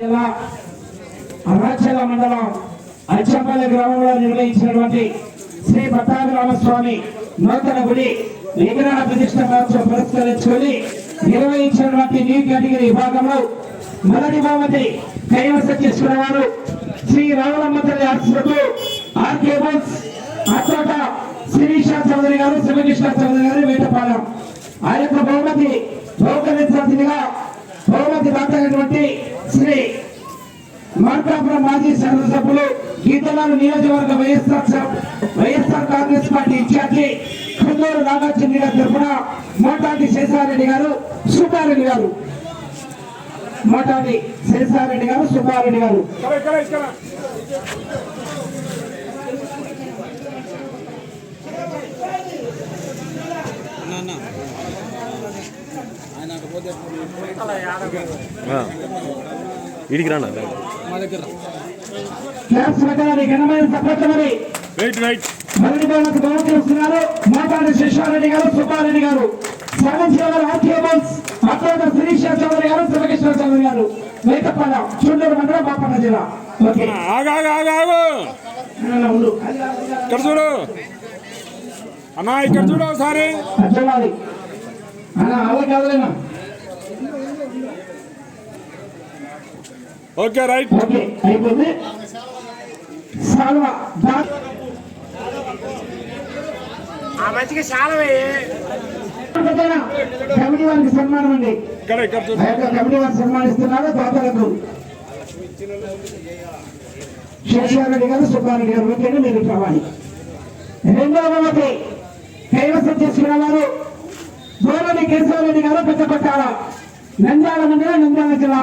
జిల్లా అరుణాచల మండలం అచ్చంపల్లి గ్రామంలో నిర్వహించినటువంటి శ్రీ పట్టాభిరామస్వామి నూతన గుడి విగ్రహ ప్రతిష్ట మహోత్సవం పురస్కరించుకొని నిర్వహించినటువంటి న్యూ కేటగిరీ విభాగంలో మొదటి బహుమతి కైవసం చేసుకున్న వారు శ్రీ రావులమ్మ తల్లి ఆశీస్సులతో ఆర్కేబుల్స్ అచ్చోట శిరీష చౌదరి గారు, శివకృష్ణ చౌదరి గారు, వేటపాలెం. ఆ యొక్క బహుమతి బహుకరించాల్సిందిగా బహుమతి దాతైనటువంటి శ్రీ మార్కాపురం మాజీ శాసనసభ్యులు గీతలాలు నియోజకవర్గ వైఎస్ఆర్ కాంగ్రెస్ పార్టీ ఇన్ఛార్జి కుందూరు నాగార్జున గారి తరఫున మోటాటి శేషారెడ్డి గారు, సుబ్బారెడ్డి గారు, మోటాటి శేషారెడ్డి గారు, సుబ్బారెడ్డి గారు. ఇడికి రానా మొదటి బహుమతి బహుమతి వస్తున్నారు మోటాటి శేషారెడ్డి గారు, సుబ్బారెడ్డి గారు. సాధించిన ఆర్కేబుల్స్ అక్కడ శిరీష చౌదరి గారు, శివకృష్ణ చౌదరి గారు, వేటపాలెం, చుండూరు మండలం, బాపట్ల జిల్లా. ఇక్కడ చూడు అన్నా, ఇక్కడ చూడు ఒకసారి. చూడాలి అన్న, అలా కాదులేనా. ఓకే రైట్, ఓకే అయిపోయింది. మంచిగా చాలా కమిటీ వారికి సన్మానం అండి. కమిటీ వారు సన్మానిస్తున్నారు దాతలకు శేషారెడ్డి గారు, సుబ్బారెడ్డి గారు. ఓకేనా, మీరు కావాలి. రెండవ బహుమతి కైవసం చేసుకున్న వారు గోరడి కేశవరెడ్డి గారు, పెద్దపట్టాల, నంద్యాల మండలం, నంద్యాల జిల్లా.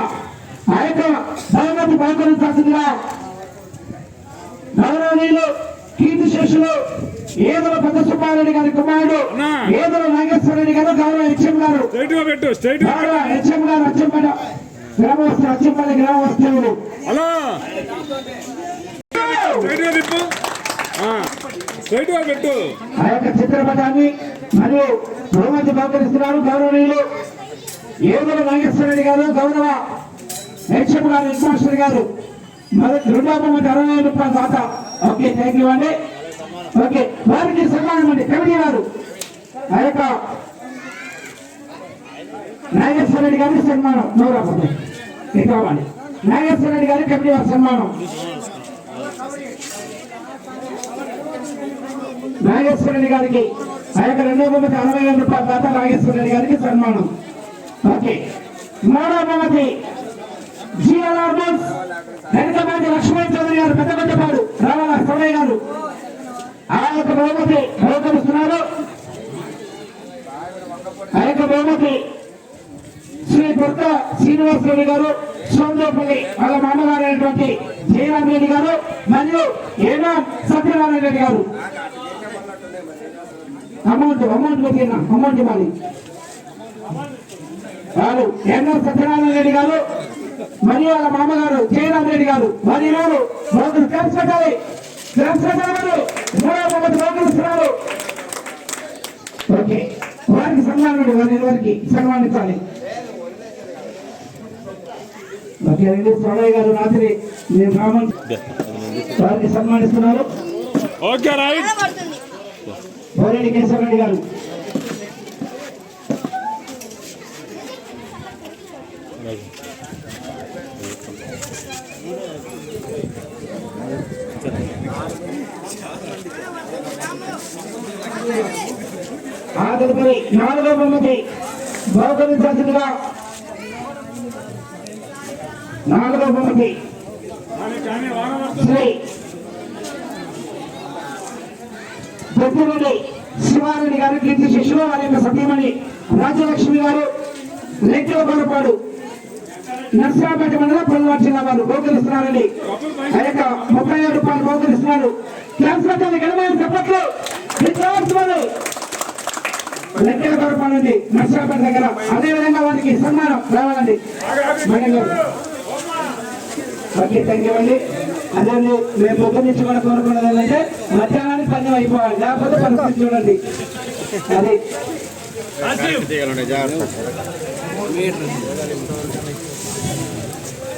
ఆ యొక్క బహుమతి బహుకరించాల్సిందిగా గౌరవనీయులు కీర్తిశేషులు ఏదుల పెద్ద సుబ్బారెడ్డి గారి కుమారుడు ఏదుల నాగేశ్వరరెడ్డి గారు, గౌరవ హెచ్ఎం గారు, గౌరవ హెచ్ఎం గారు, అచ్చంపేట గ్రామస్తులు, అచ్చంపల్లి గ్రామస్తులు. ఆ యొక్క చిత్రపటాన్ని మరియు బహుమతి బహుకరిస్తున్నారు గౌరవనీయులు ఏదుల నాగేశ్వరరెడ్డి గారు, గౌరవ హెచ్ఎం గారు, హెడ్మాస్టర్ గారు. మొదటి రెండవ బహుమతి 60,000 రూపాయల దాత. ఓకే, థ్యాంక్ యూ అండి. ఓకే, వారికి సన్మానం అండి కమిటీ వారు. ఆ యొక్క నాగేశ్వరరెడ్డి గారి సన్మానం 100 కావాలి. నాగేశ్వరరెడ్డి గారి కమిటీ వారి సన్మానం. నాగేశ్వరరెడ్డి గారికి ఆ యొక్క రెండవ బహుమతి 60,000 రూపాయల దాత నాగేశ్వరరెడ్డి గారికి సన్మానం. ఓకే, మూడవ బహుమతి వెనకబాటి లక్ష్మణ్ చౌదరి గారు, పెద్దపాడు, రావాల సోమయ్య గారు. ఆ యొక్క బహుమతి బహుకరిస్తున్నారు. ఆ యొక్క బహుమతి శ్రీ పుర్త శ్రీనివాసరెడ్డి గారు, సోమదేపల్లి, వాళ్ళ మామగారు అయినటువంటి జయరామ్ రెడ్డి గారు మరియు ఏమో సత్యనారాయణ రెడ్డి గారు. అమౌంట్ ఇవ్వాలి. వాళ్ళు ఎన్నో సత్యనారాయణ రెడ్డి గారు మరియు వాళ్ళ మామగారు జయరామ్ రెడ్డి గారు. వారి వారు క్లాస్ పెట్టాలి. మూడవ బహుమతి బహుకరిస్తున్నారు. ఓకే, వారికి సన్మానం, వారికి సన్మానించాలి. ఓకే అండి, సోమయ్య గారు రాత్రి నేను బ్రాహ్మణ్ వారికి సన్మానిస్తున్నారు. Okay right. బోరెడ్డి కేశవరెడ్డి గారు. ఆ తదుపరి 4వ బహుమతి బహుకరించాల్సిందిగా 4వ బహుమతి శ్రీ దొడ్డిరెడ్డి శివారెడ్డి గారు, కీర్తి శిష్యులు, వారి యొక్క సతీమణి రాజ్యలక్ష్మి గారు, లెక్కల కొరపాడు, నర్సరాపేట మండలం, పల్నాడు జిల్లా వారు బహుకరిస్తున్నారండి. ఆ యొక్క 30,000 రూపాయలు బహుకరిస్తున్నారు. క్లాస్ పెట్టాలి, గణమైన చెప్పట్లు లెక్కల కొరపాడండి నర్సరాపేట దగ్గర. అదేవిధంగా వారికి సన్మానం రావాలండి. ఓకే, థ్యాంక్ యూ అండి. అదే మేము పొద్దు నుంచి కూడా కోరుకున్నది ఏంటంటే మధ్యాహ్నానికి పని అయిపోవాలి, లేకపోతే పరిస్థితి చూడండి. అది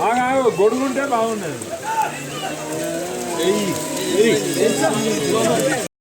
ఆగు గొడుగుంటే బాగుండేది.